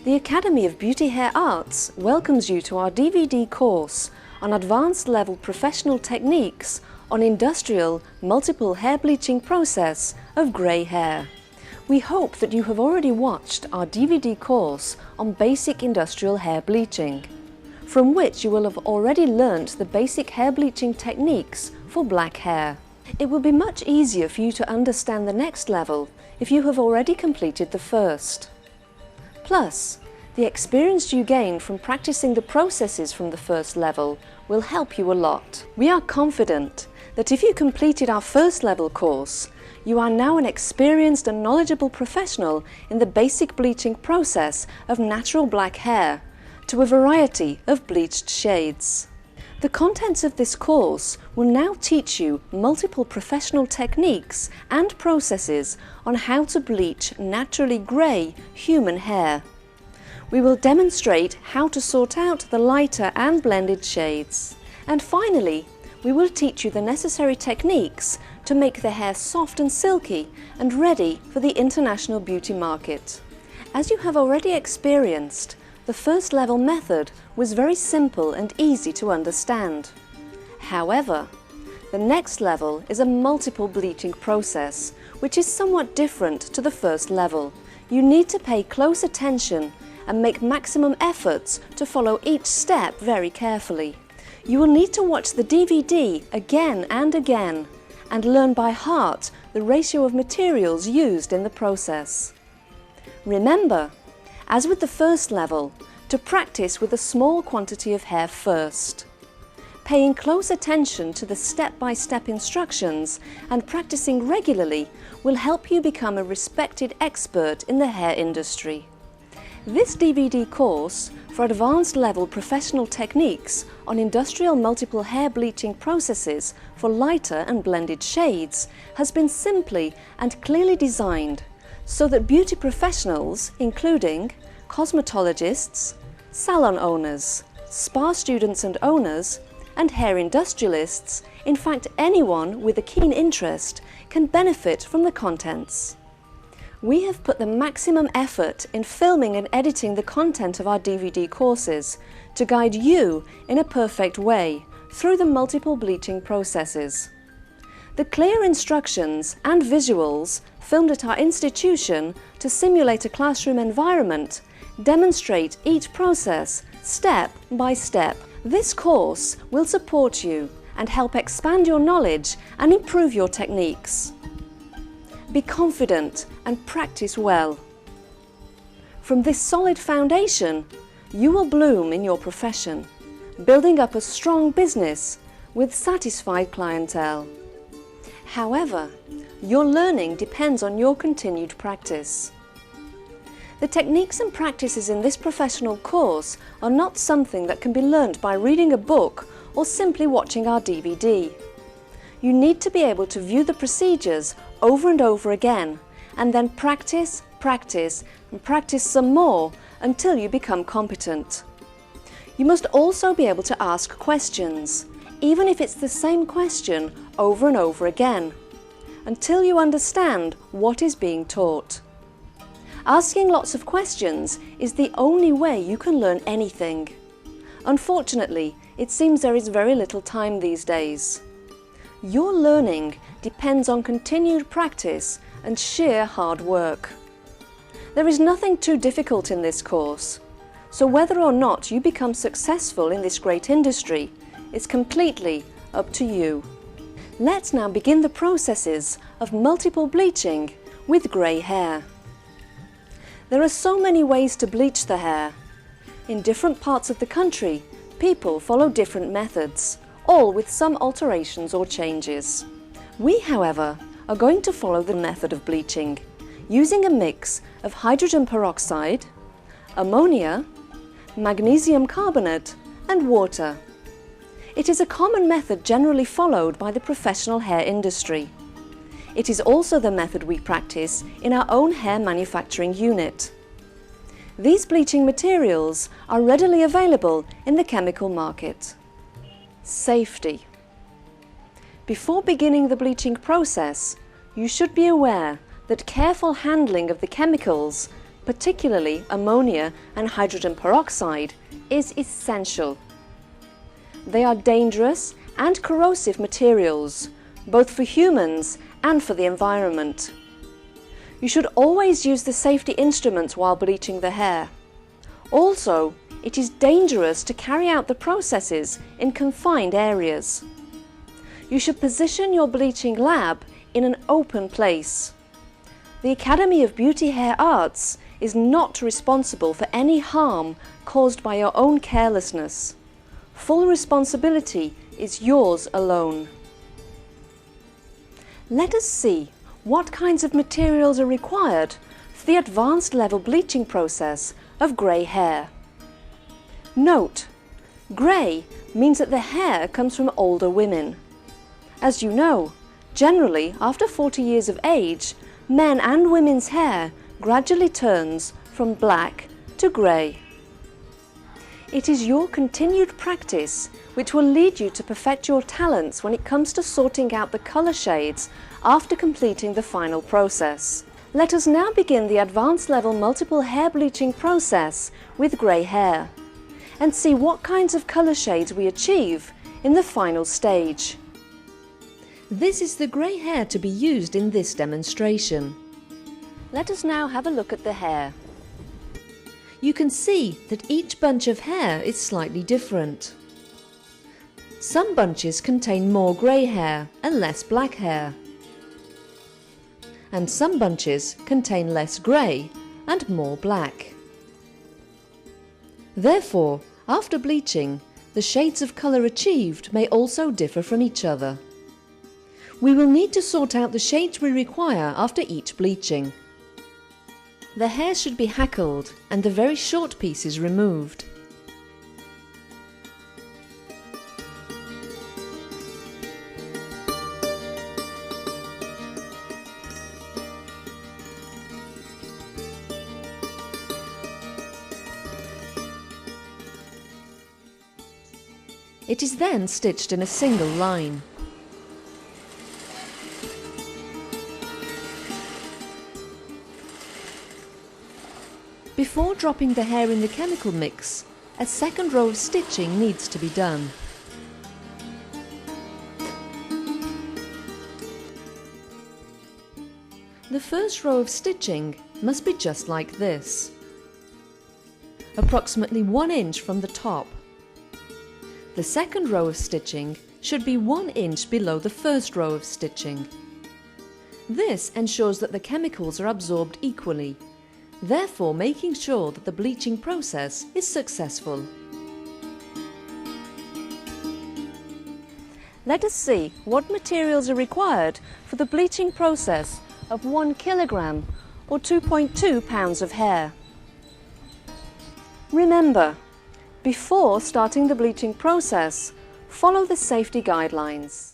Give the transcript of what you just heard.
The Academy of Beauty Hair Arts welcomes you to our DVD course on advanced level professional techniques on industrial multiple hair bleaching process of grey hair. We hope that you have already watched our DVD course on basic industrial hair bleaching, from which you will have already learnt the basic hair bleaching techniques for black hair. It will be much easier for you to understand the next level if you have already completed the first. Plus, the experience you gain from practicing the processes from the first level will help you a lot. We are confident that if you completed our first level course, you are now an experienced and knowledgeable professional in the basic bleaching process of natural black hair to a variety of bleached shades. The contents of this course will now teach you multiple professional techniques and processes on how to bleach naturally grey human hair. We will demonstrate how to sort out the lighter and blended shades. And finally, we will teach you the necessary techniques to make the hair soft and silky and ready for the international beauty market. As you have already experienced, the first level method was very simple and easy to understand. However, the next level is a multiple bleaching process, which is somewhat different to the first level. You need to pay close attention and make maximum efforts to follow each step very carefully. You will need to watch the DVD again and again and learn by heart the ratio of materials used in the process. Remember, as with the first level, to practice with a small quantity of hair first. Paying close attention to the step-by-step instructions and practicing regularly will help you become a respected expert in the hair industry. This DVD course for advanced level professional techniques on industrial multiple hair bleaching processes for lighter and blended shades has been simply and clearly designed so that beauty professionals, including cosmetologists, salon owners, spa students and owners, and hair industrialists, in fact anyone with a keen interest, can benefit from the contents. We have put the maximum effort in filming and editing the content of our DVD courses to guide you in a perfect way through the multiple bleaching processes. The clear instructions and visuals filmed at our institution to simulate a classroom environment demonstrate each process step by step. This course will support you and help expand your knowledge and improve your techniques. Be confident and practice well. From this solid foundation, you will bloom in your profession, building up a strong business with satisfied clientele. However, your learning depends on your continued practice. The techniques and practices in this professional course are not something that can be learnt by reading a book or simply watching our DVD. You need to be able to view the procedures over and over again, and then practice, practice, and practice some more until you become competent. You must also be able to ask questions, even if it's the same question over and over again, until you understand what is being taught. Asking lots of questions is the only way you can learn anything. Unfortunately, it seems there is very little time these days. Your learning depends on continued practice and sheer hard work. There is nothing too difficult in this course, so whether or not you become successful in this great industry is completely up to you. Let's now begin the processes of multiple bleaching with grey hair. There are so many ways to bleach the hair. In different parts of the country, people follow different methods, all with some alterations or changes. We, however, are going to follow the method of bleaching, using a mix of hydrogen peroxide, ammonia, magnesium carbonate and water. It is a common method generally followed by the professional hair industry. It is also the method we practice in our own hair manufacturing unit. These bleaching materials are readily available in the chemical market. Safety. Before beginning the bleaching process, you should be aware that careful handling of the chemicals particularly ammonia and hydrogen peroxide, is essential. They are dangerous and corrosive materials, both for humans and for the environment. You should always use the safety instruments while bleaching the hair. Also, it is dangerous to carry out the processes in confined areas. You should position your bleaching lab in an open place. The Academy of Beauty Hair Arts is not responsible for any harm caused by your own carelessness. Full responsibility is yours alone. Let us see what kinds of materials are required for the advanced level bleaching process of grey hair. Note, grey means that the hair comes from older women. As you know, generally after 40 years of age, men and women's hair gradually turns from black to grey. It is your continued practice which will lead you to perfect your talents when it comes to sorting out the colour shades after completing the final process. Let us now begin the advanced level multiple hair bleaching process with grey hair and see what kinds of colour shades we achieve in the final stage. This is the grey hair to be used in this demonstration. Let us now have a look at the hair. You can see that each bunch of hair is slightly different. Some bunches contain more grey hair and less black hair. And some bunches contain less grey and more black. Therefore, after bleaching, the shades of colour achieved may also differ from each other. We will need to sort out the shades we require after each bleaching. The hair should be hackled and the very short pieces removed. It is then stitched in a single line. Before dropping the hair in the chemical mix, a second row of stitching needs to be done. The first row of stitching must be just like this, approximately 1 inch from the top. The second row of stitching should be 1 inch below the first row of stitching. This ensures that the chemicals are absorbed equally, therefore making sure that the bleaching process is successful. Let us see what materials are required for the bleaching process of 1 kilogram or 2.2 pounds of hair. Remember, before starting the bleaching process, follow the safety guidelines.